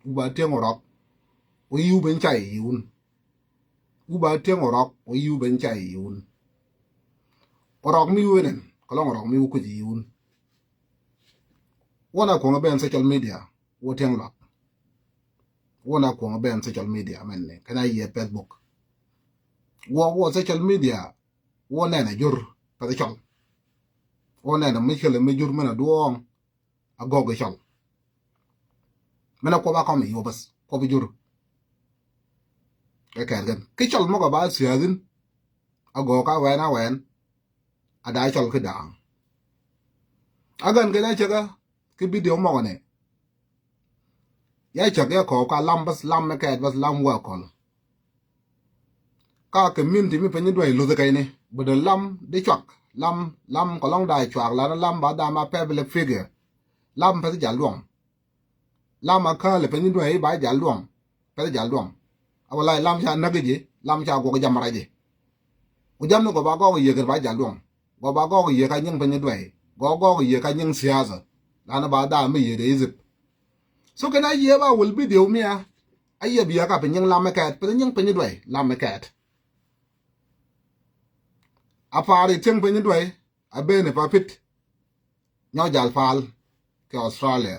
u ba tiang orok o yu ben chai yun u ba tiang orok o yu ben chai yun orok mi wenen kalong orok mi ku ji yun wona ko ben social media wo tiang lok wona ko ben social media men ne kana ye Facebook wo social media wo ne na jur pa chol wo ne na mi chele mi jur mena duong agogo chol mena ko ba ko mi yo bas ko bi jur cái gan cái chol mo ka ba sia din ago ka wen ada chol cái dang agan cái này chaga cái video mo ne ya chaga ko ka lam bas lam me ka bas lam wa kon ka cái min ti mi pe ni doi lu cái này bu de lam de chok lam ko long dai chwak la lam ba da ma pe le figure lam pa ja luong lam ma ka le pe ni doi ba ja luong pe ja luong awala lam cha nagiji lam cha go jamara ji u jam no go ba go ye ga ba ja luong go ba go ye ka nyang pe ni doi go ye ka nyang siaza la na ba da me ye de izip so kana ye ba will video mi a aye biya ka pe nyang lam me ka pe nyang pe ni doi lam me ka a pari tiang pe ni doi a be ne pa pit nyo jal fal ke Australia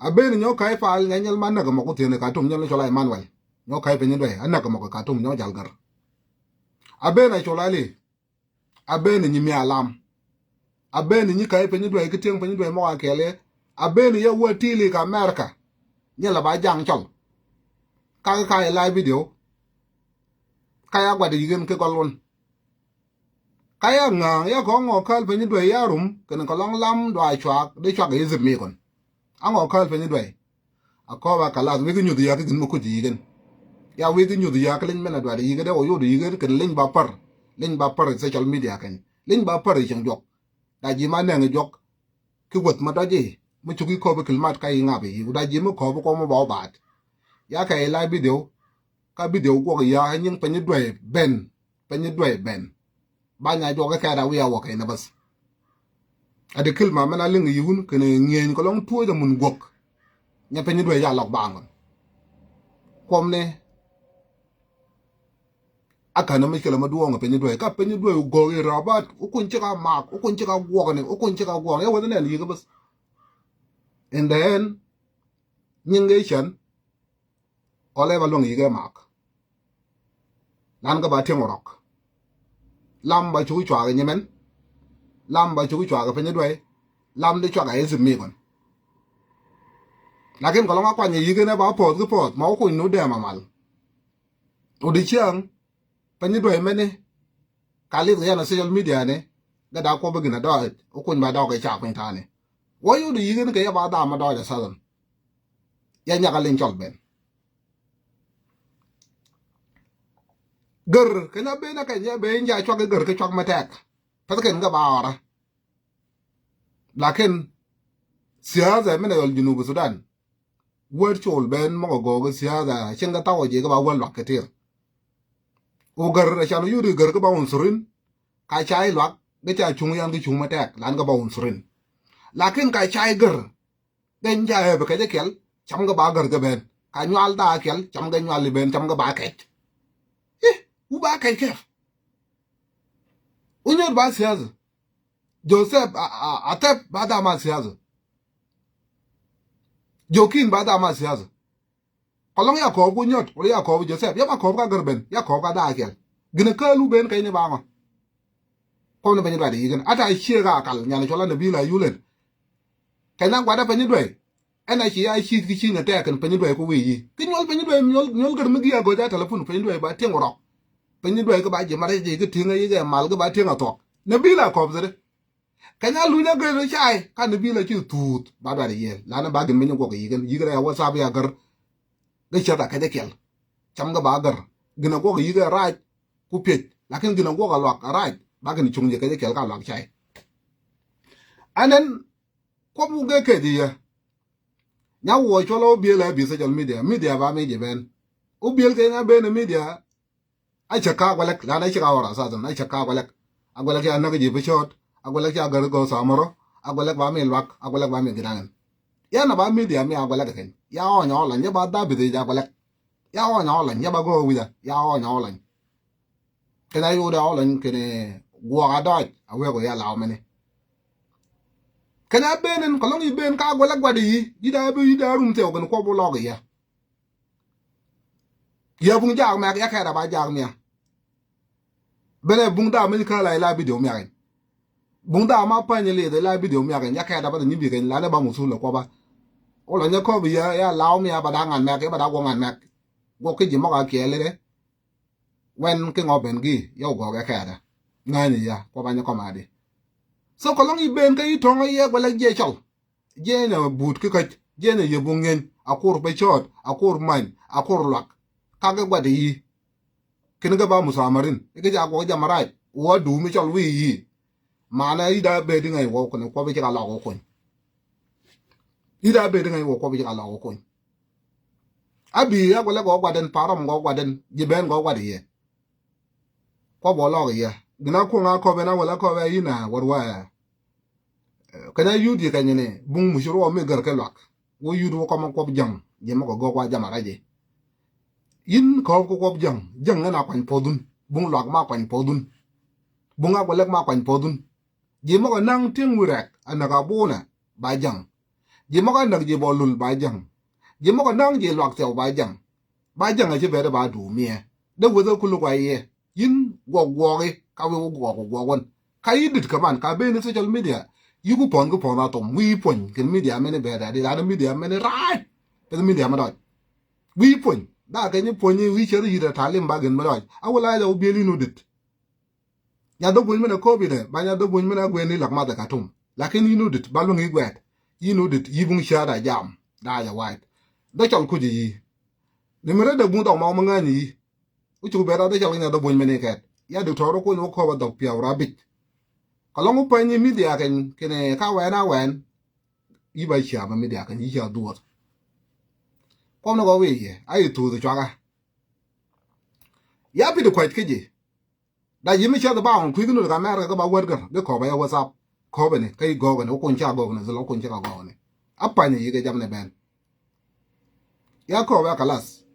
a be ne nyo kai fal nyal man na go mo ko tiene ka tum nyal chola Emmanuel nyo kai pe ni doi an na go mo ka tum nyo jal gar a be na chola li a be ne nyimi alam a be ne nyi kai pe ni doi ke tiang pe ni doi mo ka kele a be ne ye wo tili ka America nyala ba jang chol ka live video kaya gwa de yigen ke golwon kaya nga ya ko ngo kal pe ni doi ya rum ken ko long lam do ai chwak de chwak e zip mi kon ango kal pe ni doi a ko ba kala wi gu nyu ya ke mo ku ji yigen ya wi gu nyu ya ke len mena do de yigen de o yo de yigen ken len ba par social media ken len ba par chang jok da ji ma ne ngi jok ki wot ma da ji mo chu ki ko be kilmat kai nga be da ji mo ko mo ba bat ya kai live video ka video ko ya nyin pe ni doi ben pe ni doi ben ba nya jo ka da wi ya wo kai na bas ade kil ma mana ling yun kene ngien ko long tuo da mun gok nya pe ni doi ya lok bang kom ne aka na mi kele ma duo pe ni doi ka pe ni doi go ri rabat u kun chi ka mak u kun chi ka gwo ne u kun chi ka gwo ya wo ne li ga bas and then nyinge chan ole ba long yi ga mak lan ga ba tieng orok lam ba chu chwa ga nyemen lam ba chu chwa ga pe ni doi lam de chwa ga e zim mi kon lakin ko long kwa ni yi ga ne ba pot ma ko nu de ma mal o di chiang pe ni doi me ne ka li ga na social media ne ga da ko ba gina do o kun ba do ga cha pen ta ne wo yu di yi ga ne ga ya ba da ma do ja sa dan ya nya ga len chol ben gar kana be na ka nya be nya chwa ga gar ka chwa ma tek pa ka ga ba ora lakin siyaza me na yol Junub Sudan wer chol ben mo go ga siyaza chen ga tawo je ga ba wan lok ke tir o gar cha no yu gar ga ba un surin ka chai lok ga cha chung yan ga chung ma tek lan ga ba un surin lakin ka chai gar den ja he ba ka de kel cham ga ba gar ga ben ka nyal da kel cham ga nyal li ben cham ga ba ke u ba kai ke unyor ba siyaza Joseph atep ba da ma siyaza jokin ba da ma siyaza kolong ya ko bu nyot o ya ko bu Joseph ya ba ko ka garben ya ko ka da kel gina ka lu ben kai ne ba ma ko ne ben ba de yigen ata shi ga kal nya ne chola ne bi la yulen kai na gwa da ben doi ana shi ya shi ki shi ne ta kan ben doi ko wi yi ki nyol ben doi nyol gar mi ya go da telefon ben doi ba tieng ro pe ni doi ko ba je mare je ke tinga yi ga mal ga ba tinga to ne bi la ko bzere kanya lu na ga chai ka ne bi la chi tut ba da ye la na ba gen men ko ga yi ga ya whatsapp ya gar ga cha da ka de kel cham ga ba gar gina ko ga yi ga ra ku pe lakin gina ko ga lok ra ba gen chung je ka de kel ka lok chai anen ko bu ga ke di ya nya wo cholo bi la bi social media ba me je ben u bi ke na be na media ai chaka gwalek la na chika ora sa zan ai chaka gwalek agwalek ya na ji bishot agwalek ya gar go samoro agwalek ba me lwak agwalek ba me gidangan ya na ba media me agwalek ken ya o nya la nya ba da bi de ja ba lek ya o nya la nya ba go wi da ya o nya la ke na yu da o la ke ne gwa ga da a we go ya la me ne ke na benen ko long i ben ka go la gwa de yi da bi da rum te o ko bo lo ga ya bung ja me ya ka da ba ja me bele bung da me ka la bi de o me bung da ma pa ni le de la bi de o me ya ka da ba ni bi ke la ne ba mu su lo ko ba o la nya ko bi ya lao me ba da ngan me ke ba da go ngan me go ke ji mo ga ke le de wen ke ngo ben gi yo go ga ka da ngani ya ko ba nya ko ma de so ko long i ben ka i tong ye go la je chol je na but ke ka je na ye bungen akur be chot akur man akur lak ka ga gwa de yi kin ga ba musamarin ke ja go ja marai wo du mi chol wi yi mana i da be di ngai wo ko ko be ja la go ko i da be di ngai wo ko be ja la go ko abi ya go la go gwa den param go gwa den je ben go gwa de ye ko bo lo ye gina ko nga ko be na wala ko be yi na warwa kana yudi ka nyene bung mushuro me gar ke lak wo yudu ko ma ko jang je ma ko go kwa jamara je yin ko ko jang jang na kwan podun bung lak ma kwan podun bunga ko lek ma kwan podun je ma ko nang ting wirek anaka buna ba jang je ma ko nang je bolul ba jang je ma ko nang je lak te ba jang a je be ba du mie de wo ko lu kwa ye yin go ka we go won ka yidit ka man ka be ni social media yugu pon ko pon atom wi pon ken media mene be da di da media mene right pe media ma dot wi pon da ka ni pon ni wi chere yida talim ba gen ma dot awala la obieli no dit ya do bun mena ko bi de ba ya do bun mena gwen ni lak ma da ka tum lakin you know dit ba lu ngi gwet you know dit yibung shada jam da ya white da chol ku ji ni mere da bun to ma ma ngani u chu be da da chol ni do bun mene ket ya do toro ko no ko ba dok pia rabit kalong pa ni media ken kene ka wen yi ba chia ba media ken yi ja duot ko no go we ye ai tu de chwa ya bi de kwat keje da yi mi cha da ba on ku gnu ga mer ga ba wer ga de ko ba ya whatsapp ko ba ne kai go ga ne ko ncha go ne zo ko ncha go ne apa ni yi ga jam ne ben ya ko ba kalas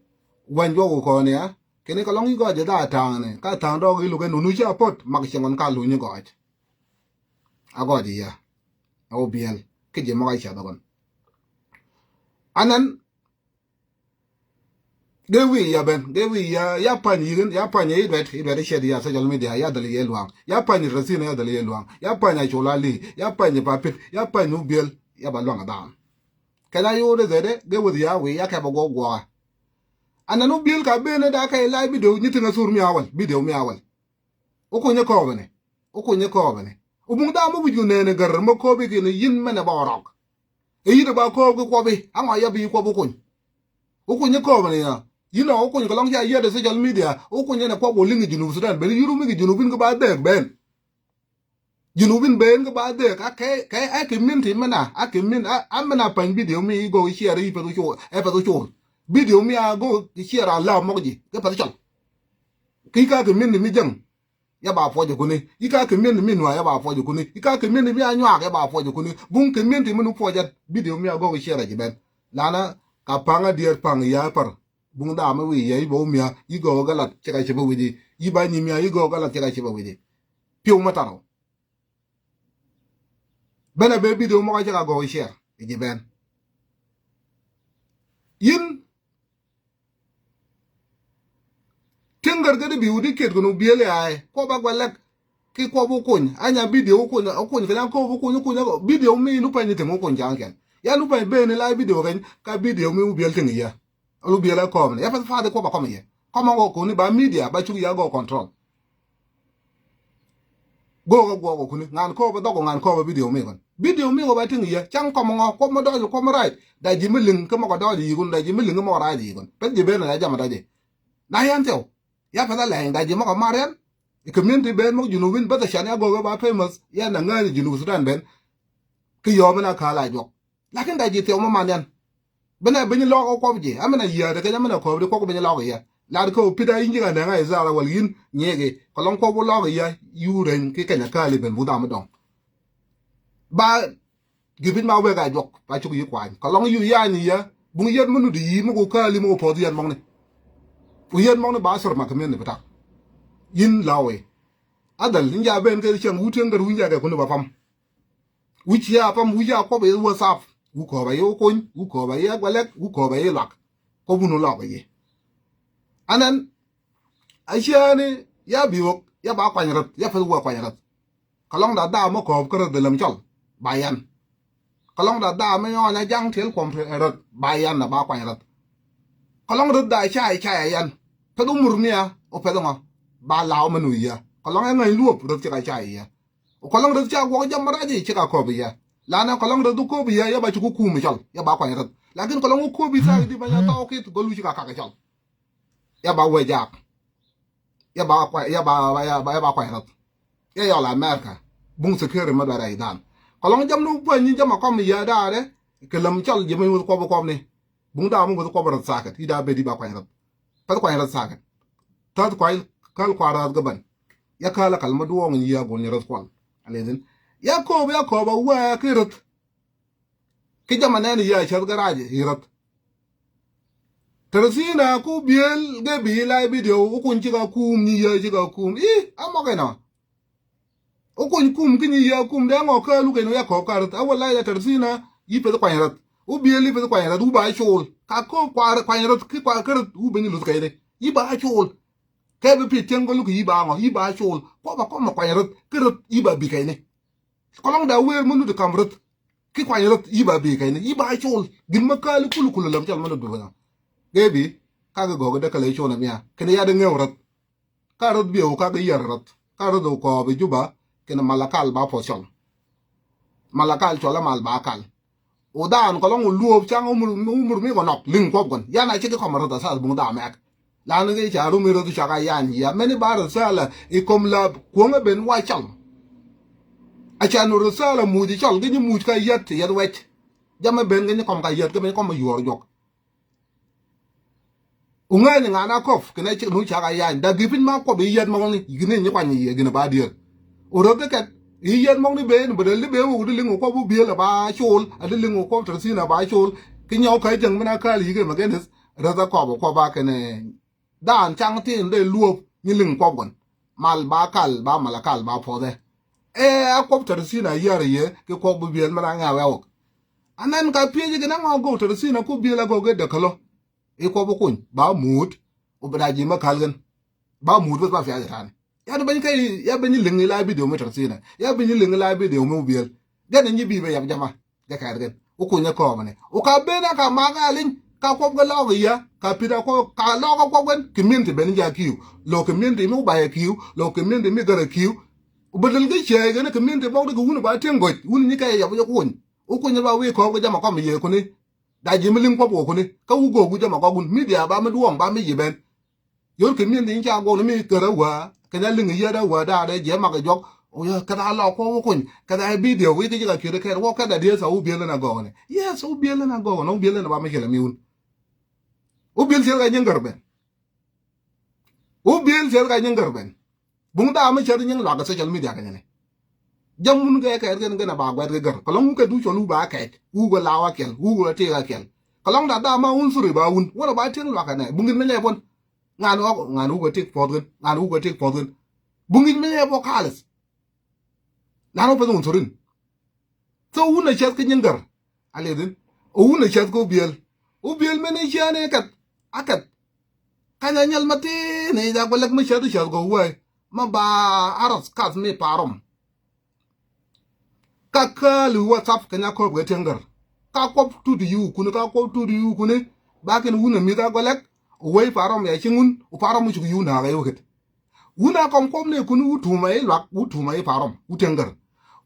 wan jo ko ne ya kene kalong yi go je da ta ne ka ta do gi lu ga nu cha pot mak chengon ka lu ni go agodi ya au biel ke je mo aisha dogon anan dewi ya ben dewi ya pani yin ya pani idet shedi ya social media ya dali yelwang ya pani resina ya dali yelwang ya pani cholali ya pani papit ya pani biel ya balwang adam kala yo de zede dewi ya we ya ka bago gwa anan biel ka bene da kai live video nyitinga sur mi awal video mi awal o ko nye ko bene ubung da mo buju ne gar mo ko bi ne yin mena ba rok e yi ba ko bi anga ya bi ko bu kun o kun ne ko bane ya you know o kun ko long ya de social media o kun ne ko bo lingi junu sudan ben yuru mi junu bin ko ba de ben junu bin ben ko ba de ka ke ke min ti mena a ke min a mena pan video mi go share yi pe do show e pe do show video mi a go share la mo ji ke pa chal ki ka ke min mi jang ya ba foje kuni ika ke men min wa ya ba foje kuni ika ke men mi anwa ya ba foje kuni bun ke men ti menu foje video mi ago share ji ben lana ka panga dier pang ya par bun da ma wi ye bo mi yi go galat ti ka chi bo wi yi ba ni mi yi go galat ti ka chi bo wi piu mata no bena be video mo ka go share ji ben yin tingar ga bi udi ket no biele ai ko ba gwalek ki ko bu kun anya video kun kan ko bu kun video mi nu pa ni te mo kun jangen ya nu pa be ni la video kan ka video mi u biel tin ya lu biel ko ne ya fa de ko ba ko me ko mo ko ni ba media ba chu ya go control go kun ngan ko ba do ngan ko ba video mi ko ba tin ya chang ko mo ko mo do ko mo right da ji mi ling ko mo ko do ji gun da ji mi ling mo ra ji gun pe ji be na ja ma da ji na yan teo ya fa da la da ji mo ko marian community ben mo junubin bata shania go ba famous ya na ngani junub sudan ben ki yo mena kala jok lakin da jite mo manyan bena beni lo ko je amena ya de kanya mena ko de ko beni lo ya la ko pida injira na ngai zara wal yin nyege ko lon ko bo lo ya yuren ki kanya kali ben buda mo don ba gibin ma we ga jok ba chu yi kwan ko lon yu ya ni ya bung yen munu di mo ko kali mo po yen mong ne u yen mong ne ba sor ma kemen ne bata yin lawe adal nja ben ke chen u ten gar u nja ga ko ne ba fam u chi ya fam u ya ko be whatsapp u ko ba yo ko u ko ba ya gwalek u ko ba ye lak ko bunu la ba ye anan ashani ya biwok ya ba kwanyrat ya fa wa kwanyrat kalong da mo ko ko de lam chol bayan kalong da me yo na jang tel kom rat bayan na ba kwanyrat kalong da chai yan fa du murnia o fa ma ba law manu ya kalong ngai luop rat chai ya o kalong rat cha wo jam maraji chika ko bi ya la na kalong rat du ko bi ya ba chu ku mi chol ya ba kwanyrat lakin kalong ko bi sa di ba ya ta o ke go lu chika ka chol ya ba we jak ya ba kwa rat ya la America bung se kere ma dara idan kolong jam nu pa ni jam ko mi ya da de kelam chal je mi ko ni bung da mu ko rat sakat ida be di ba kwa rat pa kwa rat sakat ta kwa kal kwa rat gaban ya kala kalma duwo ngi ya gon rat kwal alezin ya ko ba wa kirat ki jamana ni ya chal garaje hirat Tersina ku biel ge bi lai video ukun chiga kum ni ya chiga kum amokena ukun kum kini ya kum da ngo ka lu ke no ya ko ka rat awala ya tersina yi pe kwa rat u biel pe kwa rat u ba chol ka ko kwa rat ki kwa rat u be ni lu ke de yi ba chol ke be pi tengo lu yi ba ngo yi ba chol ko ma kwa rat ki rat yi ba bi ke ne kolong da wer munu de kamrat ki kwa rat yi ba bi ke ne yi ba chol gin ma ka lu kulu lam chal manu do gebi kaga gogo de kale chona mia kene ya de ngewrat karot biyo kaga yarrat karot do ko be juba kene malakal ba pochol malakal chola mal ba kal o dan ko long luop chang umur mi gonok ling ko gon ya na chike komaro da sa bung da mek la ne ge charu mi ro du chaka yan ya meni bar sala e kom la ko nga ben wa chal a chanu ro sala mu di chol ge ni mu ka yat wet jama ben ge ni kom ka yat ge ben kom yor jok unga ni ngana kof kena chik nu chaka yan da gipin ma ko be yat mong ni gine ni kwani ye gine ba dir oro de kat yat mong ni be ni be le be wo de lingo ko bu be la ba chol ade lingo ko trsina ba chol kinyo kai jeng mena ka li ge magenes raza ko ba kene dan chang tin de luop ni ling ko gon mal ba kal ba malakal ba po de a ko trsina yare ye ke ko bu be mena nga wa anan ka pie ge na ngo trsina ko be la go ge de kalo ko bo kun ba mut o bra ji ma kalgan ba mut ba fi ya tan ya do ban kai ya ban ling la video mo tarsina ya ban ling la video mo biel ga ni bi be ya jama ga ka gan o kun ya ko mane o ka be na ka ma ga lin ka ko ga lo ya ka pida ko ka lo ko gan kiminti ben ja kiu lo kiminti mo ba ya kiu lo kiminti mi ga kiu o badal ga che ga na kiminti ba ga wunu ba tengo wunu ni kai ya bo kun o kun ya ba we ko ga jama ko mi ye ko ni da ji milin ko bo ko ni ka u go gu jama ko gun media ba ma duom ba mi yiben yor ke min din cha go ni mi kara wa ka na ling ya da wa da de je ma ga jok o ya ka da lo ko ko ka da video wi ke ga ki de ka wo ka da de sa u bi le na go ni yes u bi le na go no bi le na ba ma ke la mi un u bi le ga nyen garben u bi le ga nyen garben bung da ma che nyen la ga social media ka ni jamun ga ka ga na ba gwa ga gar kalong ka du cholu ba ka u go lawa kel u go te ga kel kalong da ma un suri ba un wala ba tin la ka ne bungin me le bon nganu go tik podun nganu go tik podun bungin me le bo khalis la no pa un surin so un na chat ka nyengar ale din un na chat go biel u biel me ne jane kat akat kana nyal mate ne da go lak me chat go wa ma ba aras kat me parom kaka lu WhatsApp kanya ko ga tengar ka ko tu du yu kunu ka ko tu du yu kunu ba ken wuna mi ga golek way param ya chingun u param chu yu na ga yoket wuna kom ne kunu utu mai lak utu mai param utengar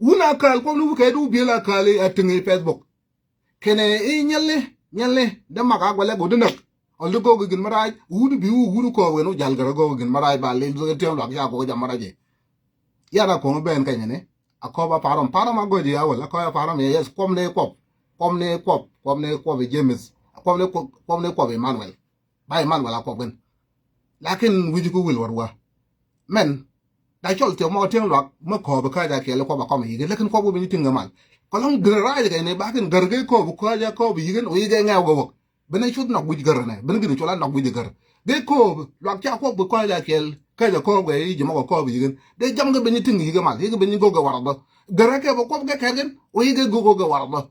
wuna kal ko nu ke du bi la kale atingi Facebook kene e nyalle da maga golek o dunak o lu go gin maraj wudu bi wudu ko we no jal gara go gin maraj ba le zo tem lak ya ko jam maraje yana ko ben kanyane akoba param agodi ya wala akoba param yes kom ne kop James kom ne kop Emmanuel ba Emmanuel akop gen lakin wiji ko wil warwa men da chol te mo ten lok ma ko ba ka da ke le ko ba kom yi lakin ko bo bi tinga mal ko long gra ga ne ba ken garge ko bu ko ja ko bi gen o yi ga ngaw go bene chut nok wij gar ne bene gini chola nok wij gar de ko lak cha ko bu ko la kel ka de ko ge ji mo ko bi gen de jam ge bene tingi ge mal ge bene go ge warado gara ke bo ko ge kergen o yi ge go ge warado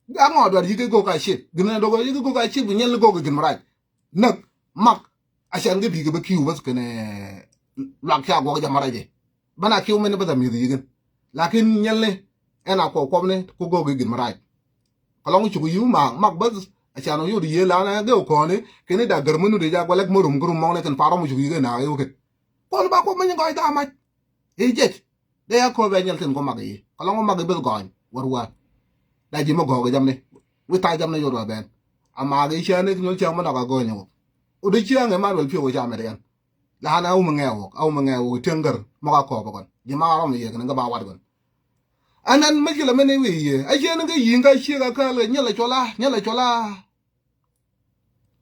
ga ngo do yi ge go ka shit gina do go yi ge go ka shit bu nyel go ge gin marai nak mak ashan ge bi ge ba kiu bas kene lak cha go ge maraje bana kiu men ba da mi yi gen lakin nyel ne ena ko ne ko go ge gin marai kalong chu yu mak bas achano yu ye la na ge ko ne kene da garmunu de ja gwalek morum gurum mo ne kan paro mu chu ge na yo ke kon ba ko men ngoy da ma e jet de ya ko be nyal ten ko mag yi kalong mag be goñ war wa da ji mo go ge jam ne wi ta jam ne yo do ben ama ge cha ne nyol cha mo na ga go nyo o de chi nge ma wel pi o cha me den la na u mo nge o tengar mo ga ko ba gon ji ma ro me ye ga ba wa gon anan ma jila mene wi ye a je ne ge yin ga shi ga ka le nyala chola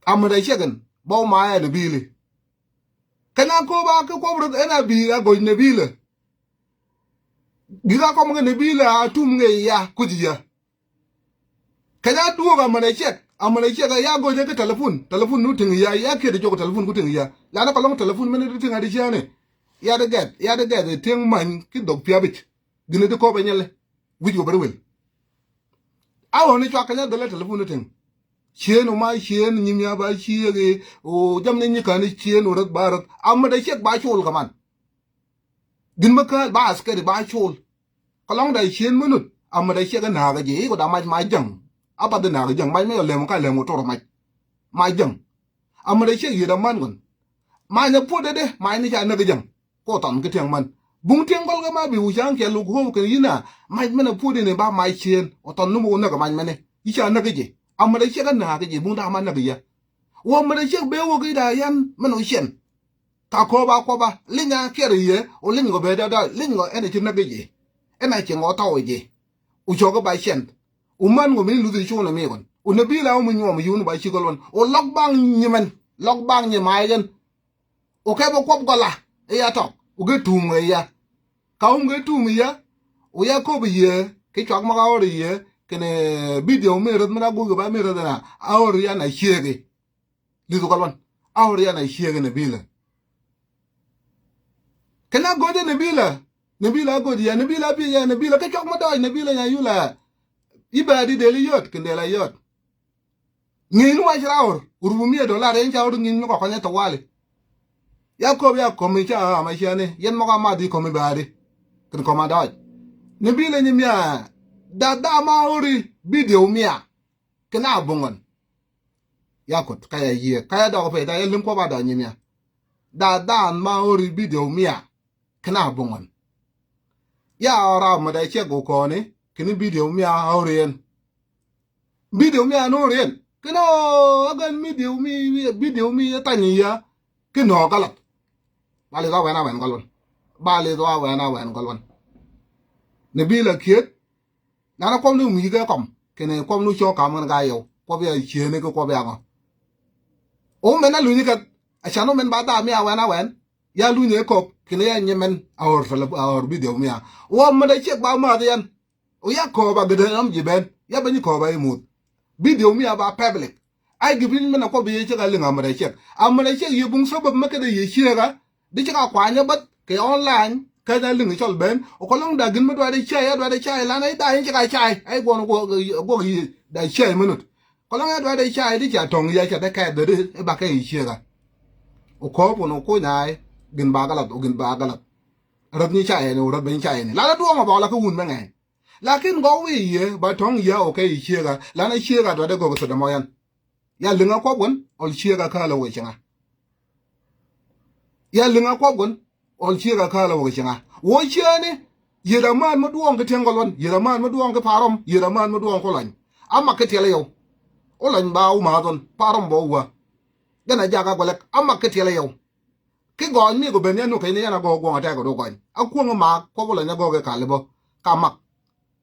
amada shegan bo ma ya de bile kana ko ba ko bro ena bi ga go ne bile giga ko mo ne bile a tum nge ya kujiya kana duo ga amada shek ya go je ka telefon nu tin ya ke de jogo telefon ku tin ya la na ko long telefon mene de tin adi jane ya de get tin man ki dog piabit gine de ko be nyele wi go bari wel awo ni chwa kanya de telefon tin chien o ma chien nyimya ba chiege o jamne ni kan chien o rat barat amada shek ba chul kaman din maka ba askari ba chul kalong da chien munut amada shek na ga je ko da ma jang abada na ga jang mai me le mo ka le mo toro ma jang amada shek yida man gon ma na pu de ma ni cha na ga jang ko ton ke tiang man bung tiang gol ga ma bi u chang ke lu ko ke yina ma na pu de ne ba ma chien o ton nu mo na ga man mene yi cha na ga je amada shek na ga je bung da man na ga ya wo amada shek be wo ga da yan man o shen ka ko ba linya ke ri ye o lin go be da lin go ene chi na ga je ena chi ngo ta o je u cho ga ba shen u man go mi lu de chu na mi gon u na bi la o mu nyo mu yu ba chi go lon o lok bang ni mai gen o ke bo ko go la e ya to u ge tu nge ya ka u ge tu mi ya o ya ko bi ye ke chak ma ga o ri ye kene video mi red ma go ga ba mi red na a o ri ya na shege li do go lon a o ri ya na shege na bi la kena go de na bi la go de ya na bi la ke chak ma do na bi la ya yu la ibadi de li yot kende la yot ngin wa jrawor urumi $1 en jawr ngin ko ko ne to wale Yakob ya komi cha ma shane yen mo ma di komi baade kin ko ma daj ne bi le nyimya da ma ori video mia kina bungon yakot kaya ye kaya da ko da yen ko ba da nyimya da ma ori video mia kina bungon ya ora ma da che go ko ne kin video mia orien no orien kino agan video mi tani ya kino galat bale do wana wen golon ne bi la kiet na kom nu mi ga kom kene kom nu cho kam ga yo ko be chie ne ko be ngo o mena lu ni ka achano men ba da mi wana wen ya lu ni ko kene ya nyemen our video mi ya o ma da che ba ma de yan o ya ko ba de am jiben ya ba ni ko ba mu video mi ya ba public ai gibin mena ko be che ga linga ma da che yu bung so ba ma ka de ye chire ga di ka kwa nya bat ke online ka da ling chol ben o ko long da gin ma do da chai la na da yin ka chai ai go yi da chai minut ko long da chai di cha tong ya cha da ka de e ba ka yi chira o ko bo no ko nai gin ba ga la o gin ba ga la rab ni chai ne rab ben chai ne la da do ma ba la ka wun ma ngai lakin go wi ye ba tong ya o ka yi chira la na chira do da go so da mo yan ya linga ko gon ol chira ka la wo chinga ya linga ko gon ol chira ka la wo chinga wo chene yera man ma duong ke tengolon yera man ma duong ke parom yera man ma duong ko lan amma ke tele yo o lan ba u ma don parom bo wa gana jaga golek amma ke tele yo ke go ni go ben ya no ke ni na go go ta go do ko a ku ma ko bo la nya go ke ka le bo ka ma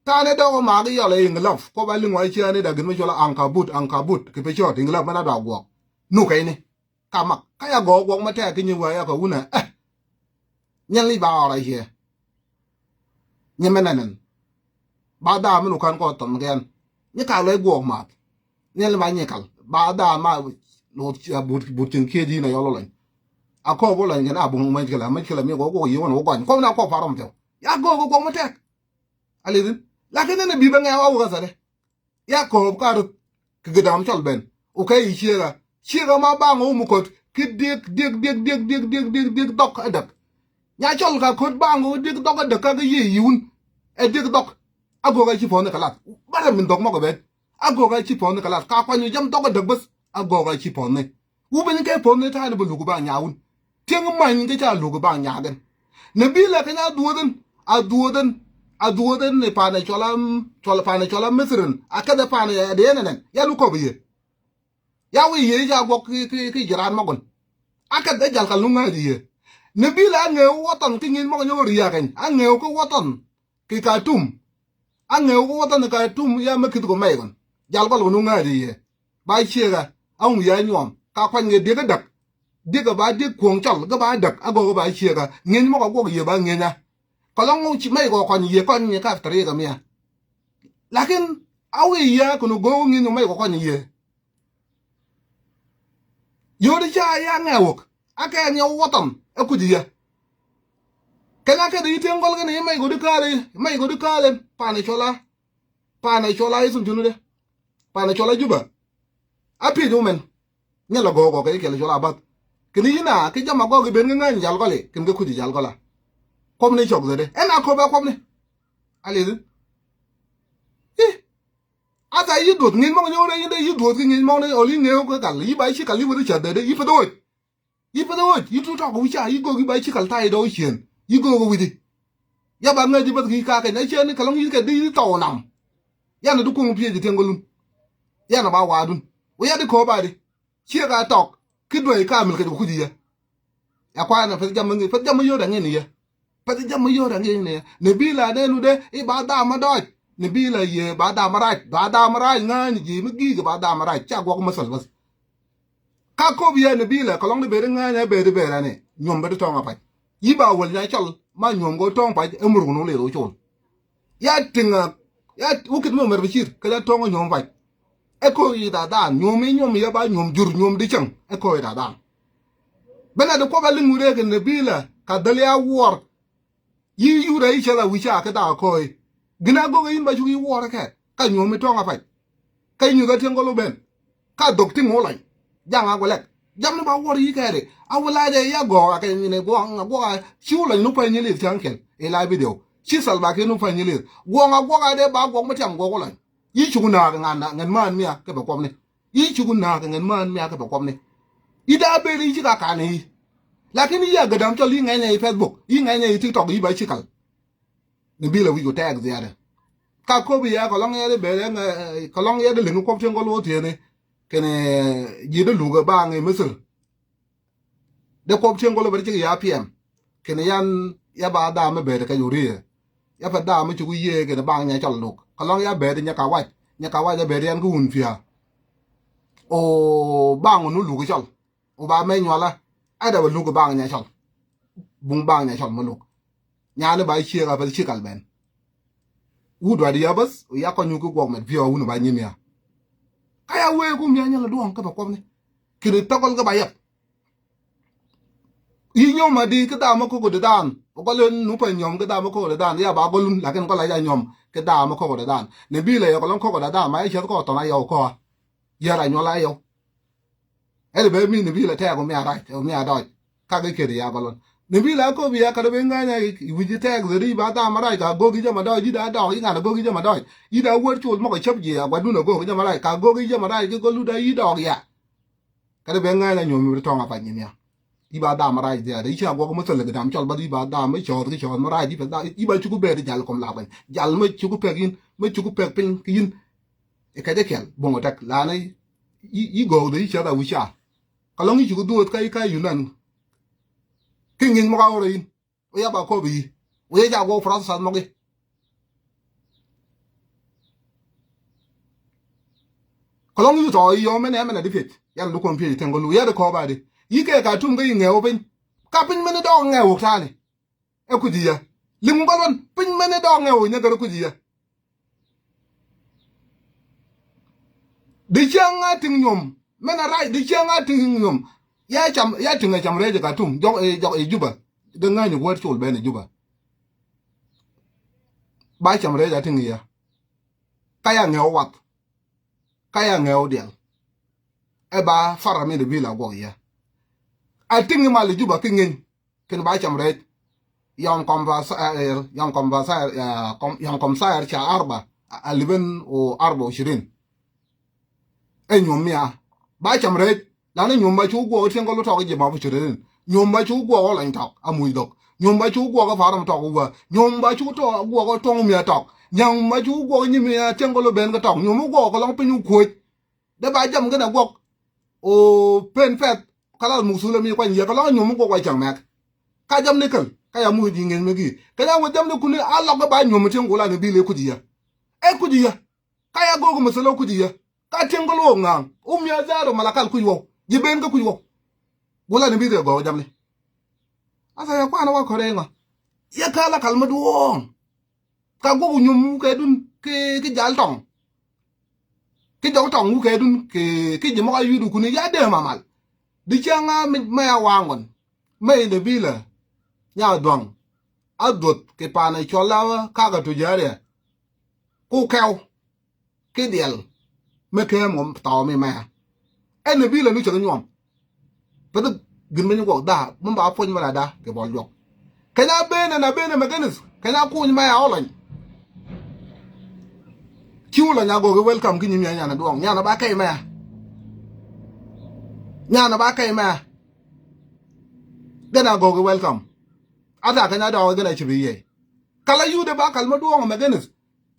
ta ne do ma ga yo le inglof ko ba lingwa chene da gin ma chola ankabut ke pe chot inglof ma na do go no ke ni ka ma ka ya go go ma ta ke ni wa ya ko una nyen li ba ora ye nyemenanen ba da menu kan ko ton gen ni ka le go ma nyen ba ni kal ba da ma no butin keji na yolo lan ako bo lan gana bung mai kala mi go yi won go ko na ko faram te ya go mate alidin lakin ne bi ba nga wa ga sare ya ko ka ru kigdam chol ben o kai shira ma ba ngo mu ko ki dik dok adak nya chol ka ko ba ngo dik dok adak ka yi yun e dik dok ago ga chi fon kala ba min dok mo ko ben ago ga chi fon kala ka kwa nyu jam dok adak bas ago ga chi fon ne u ben ke fon ne ta ne bu lu ba nya un tieng man ke cha lu ba nya gan ne bi la ka nya duoden ne pa ne chola misrin akada pa ne de ne ya lu ko bi ya wi ye ja go ki jiran magon akada jal kal lunga di ye ne bi la nge wotan ki ngin mo nyori ya kan an nge ko wotan ki ka tum an nge ko wotan ka tum ya me kit ko mai gon jal ko lunga di ye ba chega an ya nyom ka kwa nge de dak de ga ba de kuong chal ga ba dak ago ba chega ngin mo ko ye ba ngenya kalong chi mai go kon ye kon ye ka tre ga mia lakin awi ya kuno go ngin mai go kon ye yodi cha ya ngawok aka nya wotam akudiya kana ka di tengol ga ne mai go de kale pane chola isun junu de pane chola juba api du men nya lo go ke le chola bat kini ina ki jama go ge ben ngan jal gole kin ga kudi jal gola kom ne chok zede ena ko ba kom ne ale ata yi dot ngin mo nyore yi de yi dot ngin mo ne oli nge ko kal yi bai chi kal yi bu cha de yi pa do yi tu ta ko cha yi go gi bai chi kal tai do chen yi go wi di ya ba nge ji ba gi ka ke na chen kalong yi ke di to nam ya na du ko pie ji tengolun ya na ba wa dun o ya de ko ba di chi ga tok ki do ka mil ke ku di ya kwa na fa jam yo da ngin ya pa jam yo da ngin ne bi la ne nu de i ba da ma do ne bi la ye ba da marai nga ni ji mi gi ga ba da marai cha go ko masal bas ka ko bi ne bi la kalong de be nga ne be de ne nyom be to nga pa yi ba wol nya chol ma nyom go tong pa e mur no le ro chol ya tinga ya ukit mo mer bishir ka da tong nyom pa e ko yi da nyom ya ba nyom jur nyom de chang e ko yi da bena de ko ba lingu re ne bi la ka dal ya wor yi yu re yi chala wi cha ka da ko gina go yin ba jugi wora ka nyomi tonga pa ka nyu ga tengo lo ben ka dokti ngolai janga go lek jam ni ba wori yi kare awala de ya go ka ni ne go chu la nu pa ni le tankel e la video chi sal ba ke nu pa ni le go ga de ba go ma tam go la yi chu na ga ngan man mi ka ba kom ne yi chu na ga ngan man mi ka ba kom ne ida be ri ji ka ni lakini ya ga dam to li ngai ne Facebook yi ngai ne TikTok yi ba chi kal ne bi la wi go tag ziada ka ko bi ya kolong ya de be nga kolong ya de lu ko ten ko lo tie ne kene ji de lu ga ba ngai misir de ko ten ko lo be chi ya PM kene yan ya ba da me be de ka yuri ya fa da me chu ye kene ba nya chal lu kolong ya be de nya ka wa ya be de yan ku un fia o ba ngo nu lu ga chal o ba me nyola ada ba lu ga ba nya chal bung ba nya chal mo lu nya ne ba chi ga ba chi kal ben udwa di yabas ya ko nyugo go met vio unu ba nyimia kaya we ku nya nya do on ka ba komne kire tokol ga ba yap yi nyom ma di ka da ma ko go dan o ko len nu pa nyom ka da ma ko go dan ya ba go lun la ken ko la ya nyom ka da ma ko go dan ne bi le ko lon ko go da ma che ko to na yo ko ya ra nyola yo ele be mi ne bi le ta go mi ara o mi ada ka ga kire ya go lon ne bi la ko bi ya ka be nga nya wi ji tag zeri ba da mara ka go gi jama da ji da yi nga go gi jama da yi da wor chul mo ko chap ji ya gwa du no go gi jama da ka go gi jama da ki go lu da yi da ya ka be nga nya nyomi ri tonga pa nyi ya yi ba da mara ji da yi cha go ko mo tele ga dam chol ba yi ba da me chor ki chor mara ji fa da yi ba chu ku be ri jal kom la ban jal me chu ku pe gin me chu ku pe pin kin e ka de kel bo tak la na yi go de yi cha da wi cha ka long yi chu ku du ka yu nan kingin mo ka oro yin o ya ba ko bi o ya ja go frasa mo ge kolong yu to yo me na dipet ya lu kon pi tengo lu ya de ko ba de yi ke ka tum ge nge o bin ka pin me ne do nge o ta ne e ku di ya limu ba lon pin me ne do nge o ne ga ku di ya de changa ting nyom mena rai di chenga tingum ya tinga cham reje ka tum jog e juba de ngani wor chul bene juba ba cham reje tingi ya kaya ngeo wat kaya ngeo del e ba fara mi de bila go ya a tingi mali juba kingen ken ba cham reje يوم كومساير شهر 4 2024 e nyom ya ba chamre la ne nyom ba chu go tien ko lo to ge ma bu chire nyom ba chu go la ntok amui dok nyom ba chu go ga faram to go nyom ba chu to go to mi to nyam ba chu go ni mi tien ko lo ben ga to nyom go ko long pinu ku de ba jam ga na go o pen fet kala musula mi kwa ye ko long nyom go kwa chang mek ka jam ne kan ka ya mu di ngen megi ka ya wo jam ne kuni ala ga ba nyom tien ko la ne bi le ku di ya e ku di ya ka ya go go musala ku di ya ka tengolo ngang umya zaro malakal kuyo jiben ka kuyo wala ni bide go jamle asa ya kwana wa korenga ya kala kalma duong ka go nyum ke dun ke jal tong ke jog tong ke dun ke jimo ka yudu kuni ya de mamal di changa me ya wangon me le bila nya dong adot ke pana chola ka ga tujare ku kew ke diel me ke mom taw me ma ene bi la nu che nyom pe de gin me nyok da mum ba fo nyama da ke bol yok kanya bene na bene meganis kanya ku nyama ya olan kiula nya go welcome kin nyanya nya na duong nya na ba kai ma nya na ba kai ma gana go welcome ada kanya da gana chi bi ye kala yu de ba kal ma duong meganis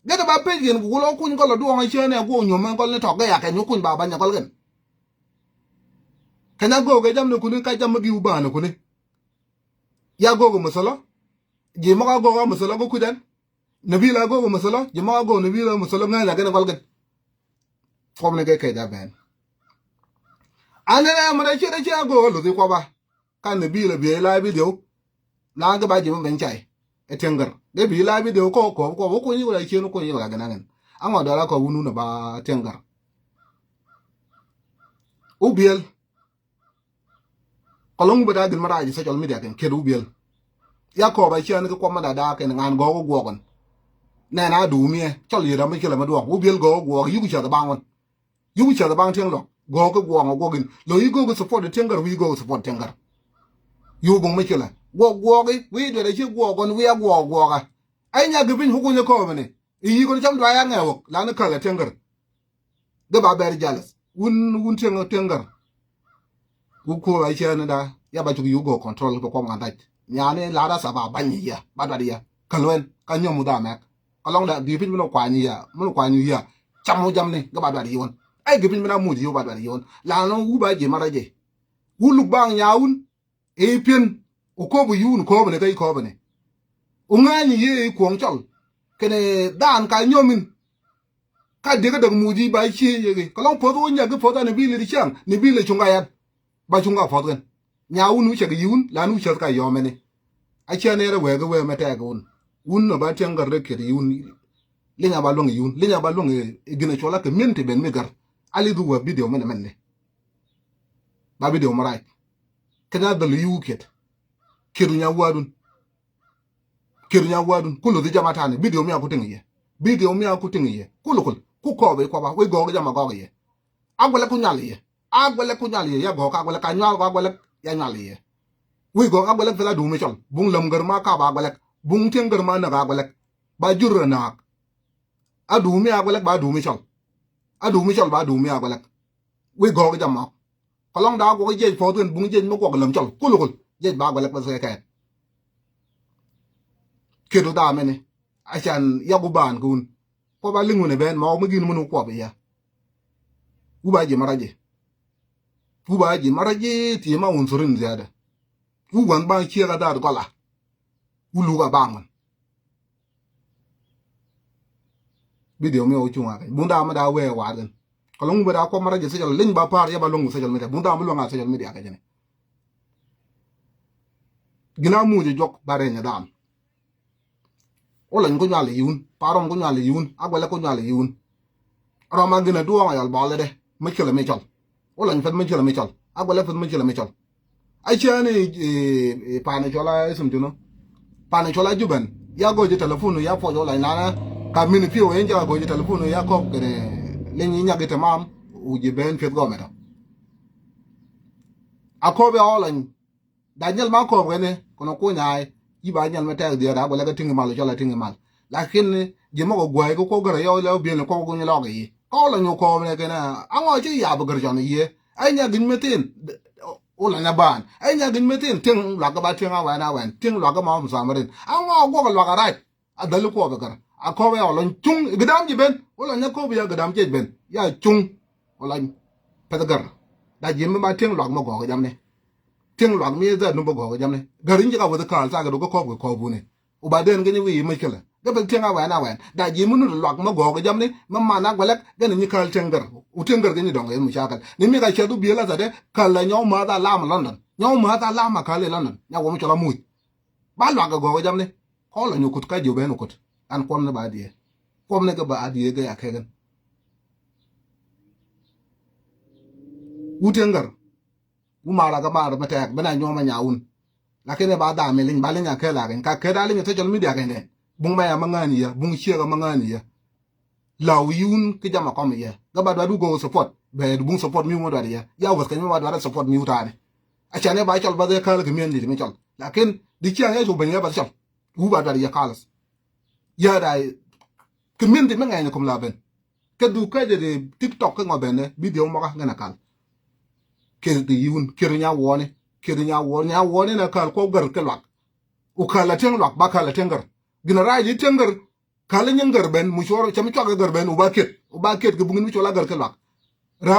gada ba pe gen ku lo kun ko lo duong che ne go nyom ko le to ga ya ke nyu kun ba ba nya ko gen kanya go ge jam ne kuni ka jam gi uba ne kuni ya go masala je ma go masala go kudan nabila go masala je ma go nabila masala nga la gana golgan fom ne ke da ben anana ma da che go lo di ko ba kan nabila bi la video la ga ba je mo ben chai e tengar de bi la video ko ko ni la che no ko ni la gana ngan anga da la ko wunu na ba tengar ubiel kolong bada din mara ji social media ken kedu biel ya ko ba chian ko ma da ken ngan go go gon na na du mi chol yi da me kila ma do u biel go go yu cha da bang won yu cha da bang tiang lo go go gin lo yi go support the tiangar we go support tiangar yu bong me kila go gi we de chi go gon we go ga ai nya gi bin hu ko ne ko me ne yi ko cham da ya ngawo la na ka ga tiangar de ba ber jalas un tiangar ku ai chen da ya ba chu yu go control ko ko ngan nya ne la da sa ba ban yi ya ba da ya kalwen ka nyom da mek ka long da di pin no kwa ni ya cham mo jam ne ga ba da yon ai gi pin na mu ji ba da yon la no u ba je mara je u lu bang nya un e pin o ko bu yun ko ne kai ko ne u ngani ye ko chol kene dan ka nyomin ka de ga da mu ji ba chi ye ka long po do nya ga po da ne bi le di chang ne bi le chunga ya ba chunga po gen nya unu che ga yun la nu che ka yo mene a che ne re we ga we meta ga un no ba tiang gar re ke yun le nya ba long yun le nya ba long e gina chola ke mente ben me gar ali du wa video mene menne ba video marai kana da lu yu ket kiru nya wadun kulu di jamata ne video mi akutin ye kulu ku ko be ko ba we go ga jama go ye agwele ku nyali ye ya go ka agwele ka nyal go agwele ya nyali ye we go agwele fela du mi chol bung lam gar ma ka ba agwele bung tiang gar ma na ga agwele ba jur na adu mi agwele ba du mi chol ba du mi agwele we go ga jama kolong da go je fo tun bung je mo go lam chol kulu je ba agwele ba se ka kedo da mene achan ya go ban kun ko ba lingu ne ben ma mo gin mu ko be ya uba ji maraje ti ma unsurin ziyada uwan ba kiya da gola ulu ga bangun video mi o chunga ga bunda ma da we wa gan kolong ba da ko maraje se jal lin ba par ya ba longu se jal media bunda ma longa se jal media ga jene gina mu je jok bare nya dam olan ko nyale yun parom ko nyale yun agwala ko nyale yun roma gina duwa yal balade ma kele me chal wala ni fat man chila me chol agwala fat man chila me chol ai chani pane chola sum tuno pane chola juban ya goje telefono ya fo jola nana ka mini pio enja goje telefono ya ko gene lenyi nyage tamam uje ben fet go meta akobe olan daniel ma ko gene kono ko nyaay yiba nyal meta de da bola ga tingi mal chola tingi mal lakin jemo go gwa ko gara yo le bien ko go nyalo gi ko la nyu ko ne gena ango chi ya bu gar jon ye ai nya gin metin ola na ban ai nya gin metin ting la ga ba ting awa na wan ting la ga ma mu samarin ango go ga la ga rai adal ko be gar akobe olan chung gidam ji ben ola nya ko be ya gidam je ben ya chung ola pe gar da jim ma ting la ma go ga jam ne ting la mi da no go ga jam ne garin ji ga wo da kal sa ga do ko bu ne u ba den ga ni wi mi kala ga be ting awa na wan da jim nu la ma go ga jam ne ma na gwalak ga ni kal tengar u tengar ga ni dong mu shakal ni mi ga chedu bi la za de kala nyaw ma da la ma london nyaw ma da la ma kale london nya wo mu chola mu ba la ga go ga jam ne ko la nyu kut ka ju be no kut an kom ne ba die kom ne ga ba die ga ya kegen u tengar u mara ga mara mata bana nyoma nyaun lakini ba da melin balin ya kela ga ka keda lin te jol media ga ne bung ma ya mangani ya bung chia ga mangani ya law yun ki jama kom ya ga ba du go support be bung support mi mo da ya was kan mi ma da support mi utane a chane ba chol ba de kala ga mi ndi mi chol lakin di chia ya jo ben ya ba chol u ba da ya kalas ya da ki min di mangani kom la ben ka du ka de tiktok ka ngobene video mo ga ngana kal ke di yun kirnya wone kirinya woni na kal ko gar kelak u kala ten lak ba kala tengar gina raji tengar kala nyangar ben mu choro chami chwa gar ben u baket ke bungin mi chola gar kelak